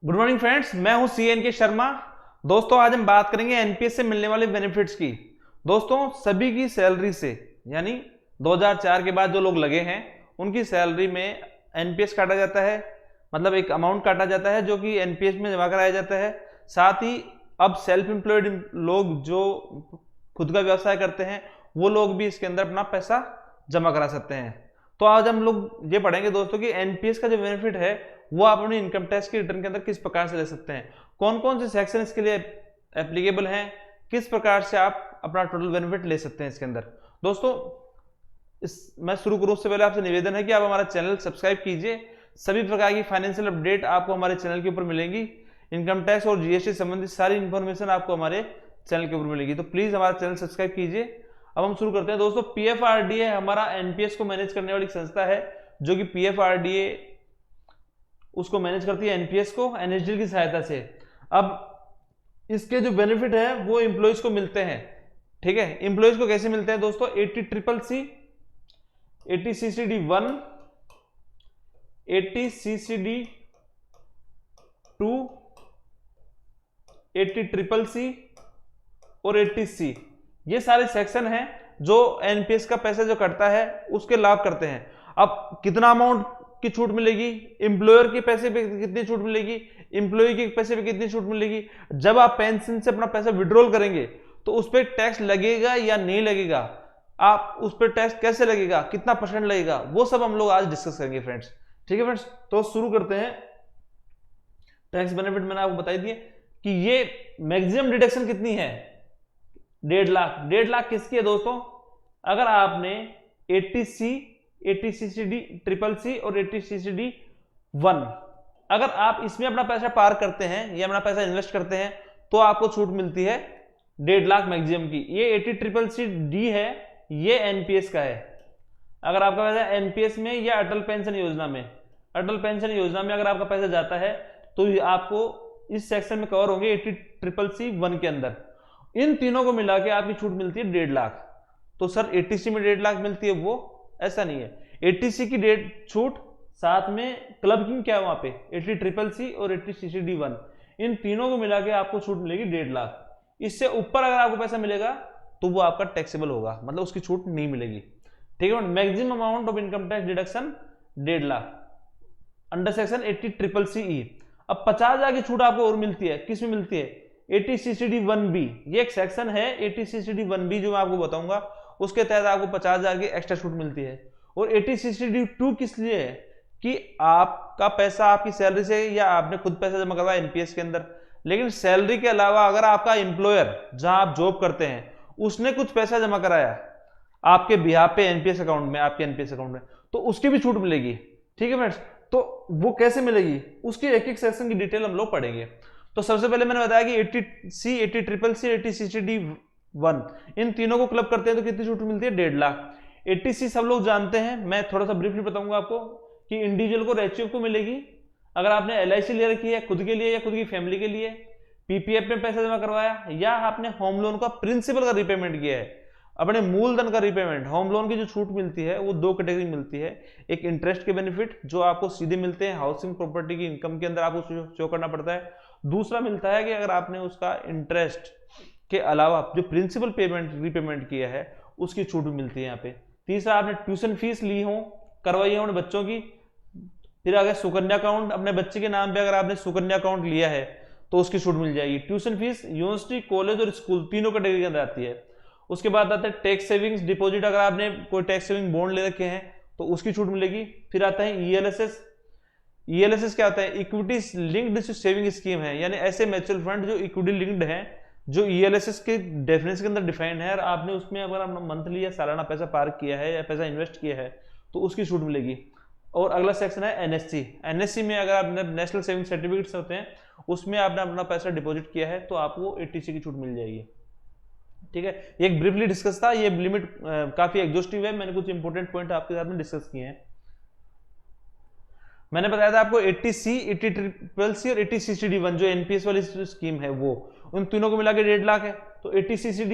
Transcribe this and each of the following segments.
Good morning friends, मैं हूं C N के शर्मा। दोस्तों आज हम बात करेंगे एनपीएस से मिलने वाले बेनिफिट्स की। दोस्तों सभी की सैलरी से यानी 2004 के बाद जो लोग लगे हैं उनकी सैलरी में एनपीएस काटा जाता है, मतलब एक अमाउंट काटा जाता है जो कि एनपीएस में जमा कराया जाता है। साथ ही अब सेल्फ एम्प्लॉयड लोग जो खुद का व्यवसाय करते हैं वो लोग भी इसके अंदर अपना पैसा जमा करा सकते हैं। तो आज हम लोग ये पढ़ेंगे दोस्तों कि एनपीएस का जो बेनिफिट है वो आप अपनी इनकम टैक्स की रिटर्न के अंदर किस प्रकार से ले सकते हैं, कौन कौन से सेक्शन इसके लिए एप्लीकेबल हैं, किस प्रकार से आप अपना टोटल बेनिफिट ले सकते हैं इसके अंदर। दोस्तों मैं शुरू करूं उससे पहले आपसे निवेदन है कि आप हमारा चैनल सब्सक्राइब कीजिए। सभी प्रकार की फाइनेंशियल अपडेट आपको हमारे चैनल के ऊपर मिलेंगी। इनकम टैक्स और जीएसटी संबंधित सारी इंफॉर्मेशन आपको हमारे चैनल के ऊपर मिलेगी, तो प्लीज हमारा चैनल सब्सक्राइब कीजिए। अब हम शुरू करते हैं दोस्तों। पीएफआरडीए हमारा एनपीएस को मैनेज करने वाली संस्था है जो कि पीएफआरडीए उसको मैनेज करती है एनपीएस को एनएसडीएल की सहायता से। अब इसके जो बेनिफिट है वो एम्प्लॉइज को मिलते हैं। ठीक है, एम्प्लॉइज को कैसे मिलते हैं दोस्तों? 80CCC 80CCD1, 80CCD2, 80CCC और 80C, ये सारे सेक्शन हैं जो एनपीएस का पैसा जो कटता है उसके लाभ करते हैं। अब कितना अमाउंट की छूट मिलेगी, एम्प्लॉयर के पैसे पे कितनी छूट मिलेगी, एम्प्लॉय के पैसे पे कितनी छूट मिलेगी, जब आप पेंशन से अपना पैसा विड्रॉल करेंगे तो उस पर टैक्स लगेगा या नहीं लगेगा, आप उस पर टैक्स कैसे लगेगा, कितना परसेंट लगेगा, वो सब हम लोग आज डिस्कस करेंगे फ्रेंड्स। ठीक है फ्रेंड्स, तो शुरू करते हैं। टैक्स बेनिफिट मैंने आपको बताई दिए कि ये मैक्सिमम डिडक्शन कितनी है, 1.5 लाख। 1.5 लाख किसकी है दोस्तों? अगर आपने 80C 80CCD CCC और 80CCD1 अगर आप इसमें अपना पैसा पार करते हैं या अपना पैसा इन्वेस्ट करते हैं तो आपको छूट मिलती है 1.5 लाख मैक्सिमम की। ये 80CCD है, ये एनपीएस का है। अगर आपका पैसा एनपीएस में या अटल पेंशन योजना में, अटल पेंशन योजना में अगर आपका पैसा जाता है तो आपको इस सेक्शन में कवर होंगे 80CCC1 के अंदर। इन तीनों को मिला के आपकी छूट मिलती है 1.5 लाख। तो सर 80C में 1.5 लाख मिलती है, वो ऐसा नहीं है। 80C की छूट, साथ में क्लब किंग क्या है वहां पे 80CCC और 80CCD1, इन तीनों को मिला के आपको छूट मिलेगी 1.5 लाख। इससे ऊपर अगर आपको पैसा मिलेगा तो वो आपका टैक्सेबल होगा, मतलब उसकी छूट नहीं मिलेगी। ठीक है, maximum amount of income tax deduction 1.5 lakh under section 80CCC। अब 50,000 की छूट आपको और मिलती है, किस में मिलती है? 80CCD1B, ये एक सेक्शन है 80CCD1B जो मैं आपको बताऊंगा, उसके तहत आपको 50,000 की एक्स्ट्रा छूट मिलती है। और 80CCD2 किस लिए है? कि आपका पैसा आपकी सैलरी से या आपने खुद पैसा जमा करवाया एनपीएस के अंदर, लेकिन सैलरी के अलावा अगर आपका एम्प्लॉयर जहां आप जॉब करते हैं उसने कुछ पैसा जमा कराया आपके बिहाफ पे एनपीएस अकाउंट में, आपके एनपीएस अकाउंट में, तो उसकी भी छूट मिलेगी। ठीक है फ्रेंड्स, तो वो कैसे मिलेगी उसकी एक एक सेक्शन की डिटेल हम लोग पढ़ेंगे। तो सबसे पहले मैंने बताया कि 80C 80CCC 80CCD1 इन तीनों को क्लब करते हैं तो कितनी छूट मिलती है? 1.5 लाख। 80C सब लोग जानते हैं, मैं थोड़ा सा ब्रीफली बताऊंगा आपको कि इंडिविजुअल को रेशियो को मिलेगी अगर आपने एलआईसी ले रखी है खुद के लिए या खुद की फैमिली के लिए, पीपीएफ में पैसा जमा करवाया, या आपने होम लोन का प्रिंसिपल का रिपेमेंट किया है, अपने मूलधन का रिपेमेंट। होम लोन की जो छूट मिलती है वो 2 कैटेगरी मिलती है। एक इंटरेस्ट के बेनिफिट जो आपको सीधे मिलते हैं, हाउसिंग प्रॉपर्टी की इनकम के अंदर आपको शो करना पड़ता है। दूसरा मिलता है कि अगर आपने उसका इंटरेस्ट के अलावा जो प्रिंसिपल पेमेंट रिपेमेंट किया है उसकी छूट भी मिलती है यहाँ पे। तीसरा, आपने ट्यूशन फीस ली हो, करवाई हो अपने बच्चों की। फिर अगर सुकन्या अकाउंट अपने बच्चे के नाम पे अगर आपने सुकन्या अकाउंट लिया है तो उसकी छूट मिल जाएगी। ट्यूशन फीस यूनिवर्सिटी, कॉलेज और स्कूल तीनों कैटेगरी के अंदर आती है। उसके बाद आता है टैक्स सेविंग्स डिपॉजिट, अगर आपने कोई टैक्स सेविंग बॉन्ड ले रखे हैं तो उसकी छूट मिलेगी। फिर आता है ईएलएसएस। ईएलएसएस क्या होता है? इक्विटी लिंक्ड सेविंग स्कीम है, यानी ऐसे म्यूचुअल फंड जो इक्विटी लिंक्ड है, जो ईएलएसएस के डेफिनेशन के अंदर डिफाइंड है, और आपने उसमें अगर आपने मंथली या सालाना पैसा पार्क किया है या पैसा इन्वेस्ट किया है तो उसकी छूट मिलेगी। और अगला सेक्शन है एनएससी। एनएससी में अगर आपने नेशनल सेविंग सर्टिफिकेट्स होते हैं उसमें आपने अपना पैसा डिपॉजिट किया है तो आपको 80C की छूट मिल जाएगी। ठीक है, एक ब्रीफली डिस्कस था, ये लिमिट काफी एग्जॉस्टिव है, मैंने कुछ इंपॉर्टेंट पॉइंट आपके साथ में डिस्कस किए हैं। मैंने बताया था आपको 80C 80CCC और 80CCD1 जो एनपीएस वाली स्कीम है वो, उन तीनों को मिला के 1.5 लाख है। तो 80CCD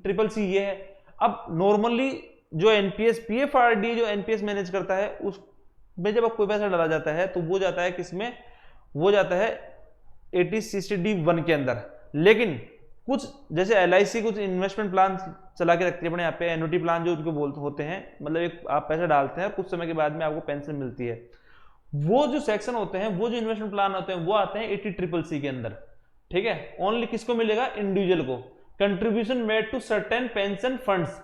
CCC ये है। अब नॉर्मली जो एनपीएस पीएफआरडी जो एनपीएस मैनेज करता है उसमें जब कोई पैसा डाला जाता है तो वो जाता है किसमें? वो जाता है 80CCD1 के अंदर। लेकिन कुछ जैसे LIC कुछ इन्वेस्टमेंट प्लान चला के रखती है अपने यहाँ पे, एन्युटी प्लान जो उनको बोलते होते हैं, मतलब एक आप पैसा डालते हैं और कुछ समय के बाद में आपको पेंशन मिलती है। वो जो सेक्शन होते हैं, वो जो इन्वेस्टमेंट प्लान होते हैं, वो आते हैं 80CCC के अंदर। ठीक है, ओनली किसको मिलेगा? इंडिविजुअल को। Contribution made to certain pension funds,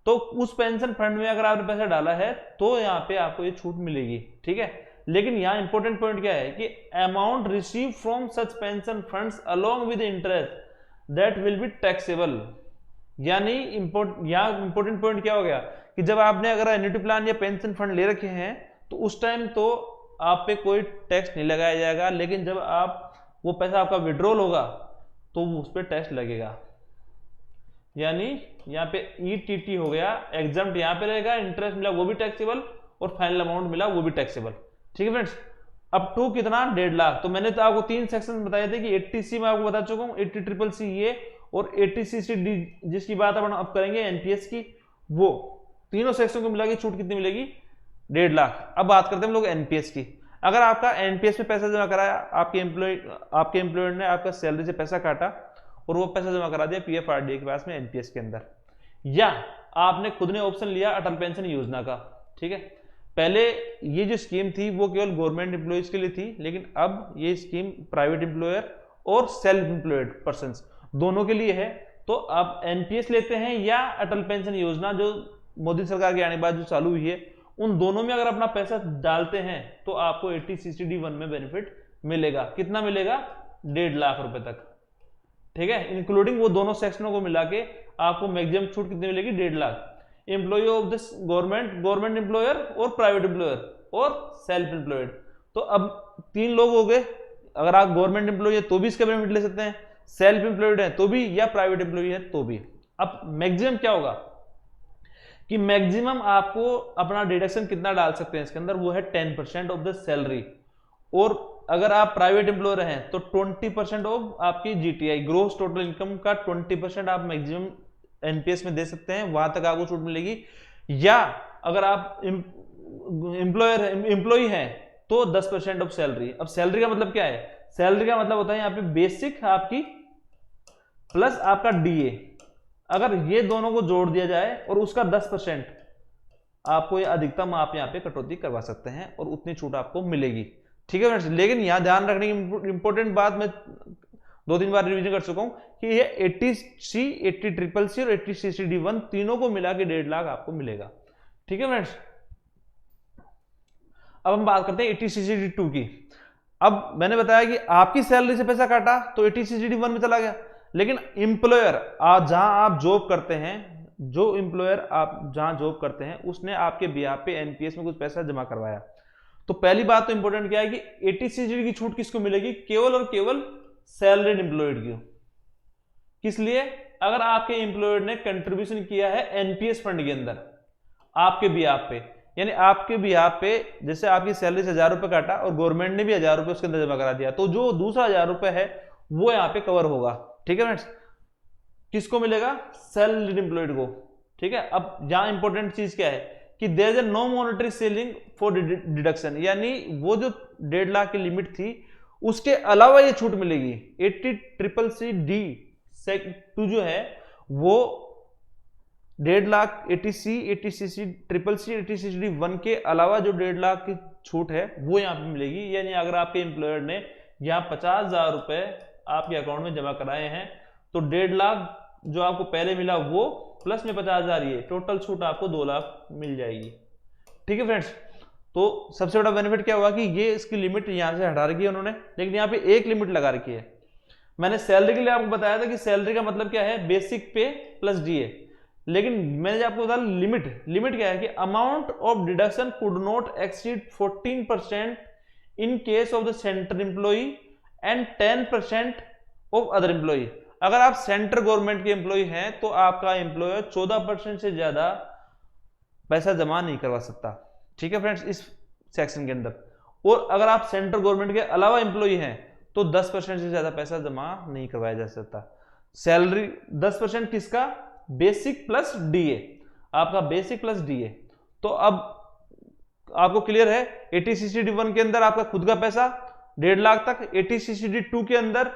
तो उस पेंशन फंड में अगर आपने पैसा डाला है तो यहाँ पे आपको ये छूट मिलेगी। ठीक है, लेकिन यहाँ इंपॉर्टेंट पॉइंट क्या है कि amount receive from such pension funds along with interest that will be taxable. यानी यहाँ इंपॉर्टेंट पॉइंट क्या हो गया कि जब आपने अगर एन्युटी प्लान या पेंशन फंड ले रखे हैं तो उस टाइम तो आप पे कोई टैक्स नहीं लगाया जाएगा, लेकिन जब आप वो पैसा आपका विड्रॉल होगा तो उस पर टैक्स लगेगा। यानी यहाँ पे ETT हो गया, एग्जाम्प्ट यहाँ पे रहेगा, इंटरेस्ट मिला वो भी टैक्सेबल और फाइनल अमाउंट मिला वो भी टैक्सेबल। ठीक है फ्रेंड्स, अप टू कितना? 1.5 लाख। तो मैंने तो आपको 3 सेक्शन बताए थे कि 80C में आपको बता चुका हूँ, 80CCC ये और 80CCD जिसकी बात अपन अब करेंगे NPS की, वो तीनों सेक्शन को मिला के छूट कितनी मिलेगी? 1.5 लाख। अब बात करते हैं हम लोग NPS की। अगर आपका NPS में पैसा जमा कराया, आपके एम्प्लॉयर ने आपका सैलरी से पैसा काटा और वो पैसा जमा करा दिया PFRDA के पास में NPS के अंदर, या आपने खुद ने ऑप्शन लिया अटल पेंशन योजना का। ठीक है, पहले ये जो स्कीम थी वो केवल गवर्नमेंट एम्प्लॉइज के लिए थी, लेकिन अब ये स्कीम प्राइवेट एम्प्लॉयर और सेल्फ एम्प्लॉयड पर्संस दोनों के लिए है। तो आप NPS लेते हैं या अटल पेंशन योजना जो मोदी सरकार के आने के बाद जो चालू हुई है, उन दोनों में अगर अपना पैसा डालते हैं तो आपको 80CCD1 में बेनिफिट मिलेगा। कितना मिलेगा? 1.5 लाख रुपए तक। ठीक है, इंक्लूडिंग वो दोनों सेक्शनों को मिला के आपको मैक्सिमम छूट कितनी मिलेगी? 1.5 lakh. Employee of this government employer और प्राइवेट एम्प्लॉयर और सेल्फ एम्प्लॉयड। तो अब 3 लोग हो गए। अगर आप गवर्नमेंट एम्प्लॉय है तो भी इसका बेनिफिट ले सकते हैं, सेल्फ एम्प्लॉयड है तो भी, या प्राइवेट एम्प्लॉय है तो भी। अब मैक्सिमम क्या होगा कि मैक्सिमम आपको अपना डिडक्शन कितना डाल सकते हैं इसके अंदर? वो है 10% ऑफ द सैलरी। और अगर आप प्राइवेट एम्प्लॉयर हैं तो 20% ऑफ आपकी GTI ग्रोस टोटल इनकम का 20% आप मैक्सिमम NPS में दे सकते हैं, वहां तक आपको छूट मिलेगी। या अगर आप एम्प्लॉय हैं तो 10% ऑफ सैलरी। अब सैलरी का मतलब क्या है? सैलरी का मतलब होता है यहाँ पे बेसिक आपकी प्लस आपका DA। अगर ये दोनों को जोड़ दिया जाए और उसका 10%, आपको ये अधिकतम आप यहाँ पे कटौती करवा सकते हैं और उतनी छूट आपको मिलेगी। ठीक है फ्रेंड्स, लेकिन यहाँ ध्यान रखने की इंपॉर्टेंट बात मैं 2-3 बार रिवीजन कर चुका हूं कि ये 80C, 80CCC और 80CCD1 तीनों को मिला के 1.5 लाख आपको मिलेगा। ठीक है फ्रेंड्स, अब हम बात करते हैं 80CCD2 की। अब मैंने बताया कि आपकी सैलरी से पैसा काटा तो 80CCD1 में चला गया, लेकिन एम्प्लॉयर जहां आप जॉब करते हैं, जो एम्प्लॉयर आप जहां जॉब करते हैं उसने आपके बिहाफ पे NPS में कुछ पैसा जमा करवाया। तो पहली बात तो इंपॉर्टेंट क्या है कि 80CCD की छूट किसको मिलेगी? केवल और केवल सैलरीड एम्प्लॉयड की। किस लिए? अगर आपके एम्प्लॉयर ने कंट्रीब्यूशन किया है NPS फंड के अंदर आपके बिहाफ पे, यानी आपके बिहाफ पे जैसे आपकी सैलरी से 1000 रुपए काटा और गवर्नमेंट ने भी 1000 रुपए उसके अंदर जमा करा दिया, तो जो दूसरा 1000 रुपए है वो यहाँ पे कवर होगा। ठीक है फ्रेंड्स, किसको मिलेगा? सैलरीड एम्प्लॉयड को। ठीक है, अब यहां इंपॉर्टेंट चीज क्या है कि there is no monetary ceiling for deduction, यानी वो जो 1.5 लाख की लिमिट थी उसके अलावा ये छूट मिलेगी। 80CCD सेक्शन 2 जो है वो 1.5 लाख 80C, 80CCC, 80CCD1 के अलावा जो 1.5 लाख की छूट है वो यहाँ पे मिलेगी। यानी अगर आपके एम्प्लॉयर ने यहाँ 50,000 रुपए आपके अकाउंट में जमा कराए हैं तो 1.5 लाख जो आपको पहले मिला वो प्लस में 50,000, ये टोटल छूट आपको 2 लाख मिल जाएगी। ठीक है फ्रेंड्स, तो सबसे बड़ा बेनिफिट क्या हुआ कि ये इसकी लिमिट यहां से हटा रखी है उन्होंने, लेकिन यहाँ पे एक लिमिट लगा रखी है। मैंने सैलरी के लिए आपको बताया था कि सैलरी का मतलब क्या है? बेसिक पे प्लस DA। लेकिन मैंने आपको बताया लिमिट क्या है कि amount of deduction could not exceed 14% in case of the central employee and 10% of other employee. अगर आप सेंट्रल गवर्नमेंट के एम्प्लॉय हैं तो आपका एम्प्लॉयर 14% से ज्यादा पैसा जमा नहीं करवा सकता। ठीक है फ्रेंड्स, इस सेक्शन के अंदर। और अगर आप सेंट्रल गवर्नमेंट के अलावा एम्प्लॉय हैं तो 10% से ज्यादा पैसा जमा नहीं करवाया जा सकता। सैलरी 10% किसका? बेसिक प्लस DA, आपका बेसिक प्लस DA। तो अब आपको क्लियर है 80CCD1 के अंदर आपका खुद का पैसा 1.5 लाख तक। 80CCD2 के अंदर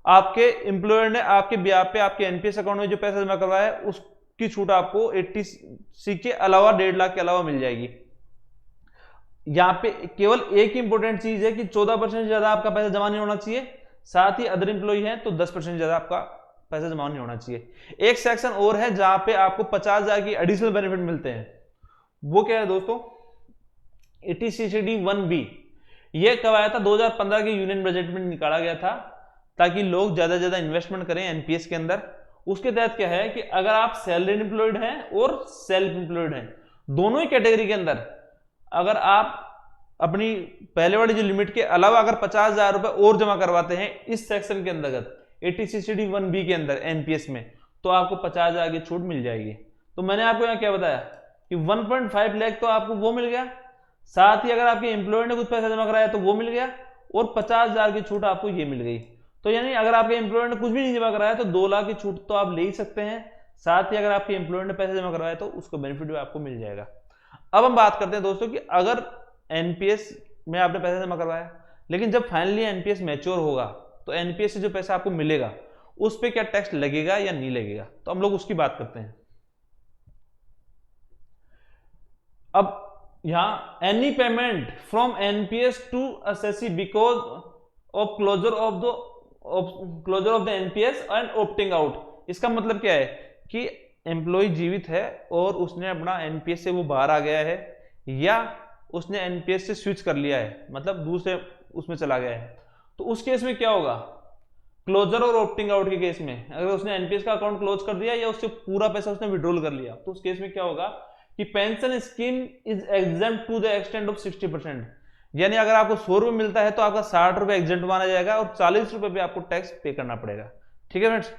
आपके एम्प्लॉयर ने आपके ब्याह पे आपके एनपीएस अकाउंट में जो पैसा जमा करवाया है उसकी छूट आपको 80C के अलावा 1.5 लाख के अलावा मिल जाएगी। यहां पे केवल एक इंपॉर्टेंट चीज है कि 14% से ज्यादा आपका पैसा जमा नहीं होना चाहिए, साथ ही अदर एम्प्लॉय है तो 10% से ज्यादा आपका पैसा जमा नहीं होना चाहिए। एक सेक्शन और है जहां पे आपको 50,000 की एडिशनल बेनिफिट मिलते हैं, वो क्या है दोस्तों, 80CCD1B। ये कब आया था, 2015 के यूनियन बजट में निकाला गया था ताकि लोग ज्यादा से ज्यादा इन्वेस्टमेंट करें एनपीएस के अंदर। उसके तहत क्या है कि अगर आप सैलरी एम्प्लॉयड हैं और सेल्फ एम्प्लॉयड हैं, दोनों ही कैटेगरी के अंदर अगर आप अपनी पहले वाली जो लिमिट के अलावा अगर 50,000 रुपए और जमा करवाते हैं इस सेक्शन के अंतर्गत 80CCD1B के अंदर एनपीएस में, तो आपको 50,000 की छूट मिल जाएगी। तो मैंने आपको यहाँ क्या बताया कि 1.5 लाख तो आपको वो मिल गया, साथ ही अगर आपके एम्प्लॉयर ने कुछ पैसा जमा कराया तो वो मिल गया, और 50,000 की छूट आपको ये मिल गई। तो यानी अगर आपके एम्प्लॉयर ने कुछ भी नहीं जमा कराया तो 2 लाख की छूट तो आप ले ही सकते हैं, साथ ही अगर आपके एम्प्लॉयर ने पैसा जमा करवाया तो उसको बेनिफिट भी आपको मिल जाएगा। अब हम बात करते हैं दोस्तों कि अगर एनपीएस में आपने पैसा जमा करवाया, लेकिन जब फाइनली एनपीएस मैच्योर होगा तो एनपीएस से जो पैसा आपको मिलेगा उस पर क्या टैक्स लगेगा या नहीं लगेगा, तो हम लोग उसकी बात करते हैं। अब यहां any payment from NPS to assessee because of closure of the NPS and opting out, इसका मतलब क्या है कि एम्प्लॉय जीवित है और उसने अपना एनपीएस से वो बाहर आ गया है, या उसने एनपीएस से स्विच कर लिया है, मतलब दूसरे उसमें चला गया है, तो उस केस में क्या होगा, क्लोजर और ऑप्टिंग आउट के केस में अगर उसने एनपीएस का अकाउंट क्लोज कर दिया या उससे पूरा पैसा उसने विड्रॉल कर लिया, तो उस केस में क्या होगा कि pension scheme is exempt to the extent of 60%। यानी अगर आपको 100 रुपए मिलता है तो आपका 60 रुपए एग्जेम्प्ट माना जाएगा और 40 रुपए पे आपको टैक्स पे करना पड़ेगा। ठीक है फ्रेंड्स,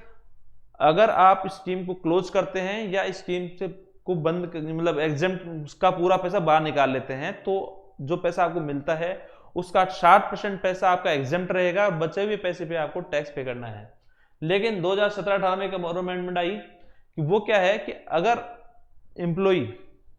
अगर आप स्कीम को क्लोज करते हैं या स्कीम से को बंद मतलब एग्जेम्प्ट का पूरा पैसा बाहर निकाल लेते हैं तो जो पैसा आपको मिलता है उसका 60% पैसा आपका एग्जेम्प्ट रहेगा और बचे हुए पैसे पे आपको टैक्स पे करना है। लेकिन 2017-18 में एक और अमेंडमेंट आई कि वो क्या है कि अगर एम्प्लॉई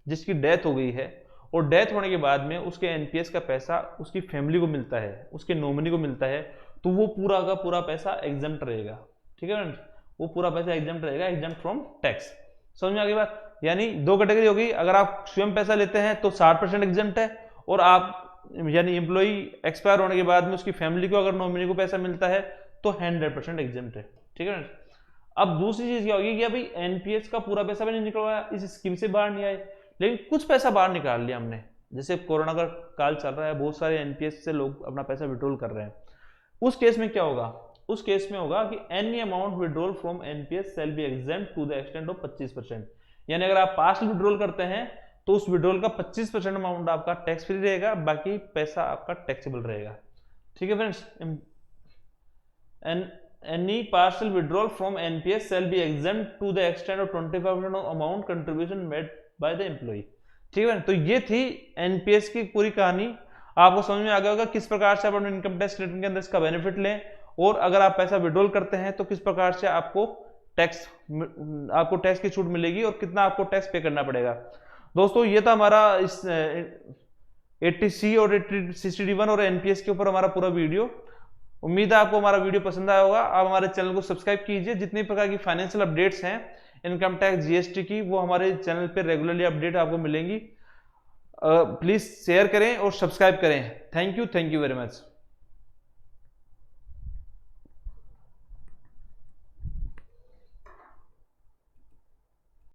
जिसकी डेथ हो गई है और डेथ होने के बाद में उसके एनपीएस का पैसा उसकी फैमिली को मिलता है, उसके नॉमिनी को मिलता है, तो वो पूरा का पूरा पैसा एग्जेम्प्ट रहेगा। ठीक है फ्रेंड्स, वो पूरा पैसा एग्जेम्प्ट रहेगा, एग्जेम्प्ट फ्रॉम टैक्स। समझ में आ गई बात, यानी दो कैटेगरी होगी, अगर आप स्वयं पैसा लेते हैं तो 60% एग्जेम्प्ट है, और आप यानी एम्प्लॉई एक्सपायर होने के बाद में उसकी फैमिली को अगर नॉमिनी को पैसा मिलता है तो 100% एग्जेम्प्ट है। ठीक है। अब दूसरी चीज क्या होगी कि अभी एनपीएस का पूरा पैसा भी नहीं निकलवाया, इस स्कीम से बाहर नहीं आए, लेकिन कुछ पैसा बाहर निकाल लिया हमने, जैसे कोरोना का काल चल रहा है, बहुत सारे एनपीएस से लोग अपना पैसा विड्रॉल कर रहे हैं। उस केस में क्या होगा, उस केस में होगा कि any amount withdrawal from NPS shall be exempt to the extent of 25%। यानी अगर आप पार्शियल विड्रॉल करते हैं तो उस विड्रॉल का 25% अमाउंट आपका टैक्स फ्री रहेगा, बाकी पैसा आपका टैक्सेबल रहेगा। ठीक है friends, any partial withdrawal from NPS shall be exempt to the extent of 25% of amount contribution made by the employee। ठीक है, तो ये थी एनपीएस की पूरी कहानी। आपको समझ में आ गया होगा किस प्रकार से आप अपने इनकम टैक्स रिटर्न के अंदर इसका बेनिफिट लें, और अगर आप पैसा विड्रॉल करते हैं तो किस प्रकार से आपको टैक्स की छूट मिलेगी और कितना आपको टैक्स पे करना पड़ेगा। दोस्तों ये था हमारा इस 80C और 80CCD1 और एनपीएस के ऊपर हमारा पूरा वीडियो। उम्मीद है आपको हमारा वीडियो पसंद आया होगा। आप हमारे चैनल को सब्सक्राइब कीजिए, जितनी प्रकार की फाइनेंशियल अपडेट्स हैं इनकम टैक्स जीएसटी की वो हमारे चैनल पे रेगुलरली अपडेट आपको मिलेंगी। प्लीज शेयर करें और सब्सक्राइब करें। Thank you very much.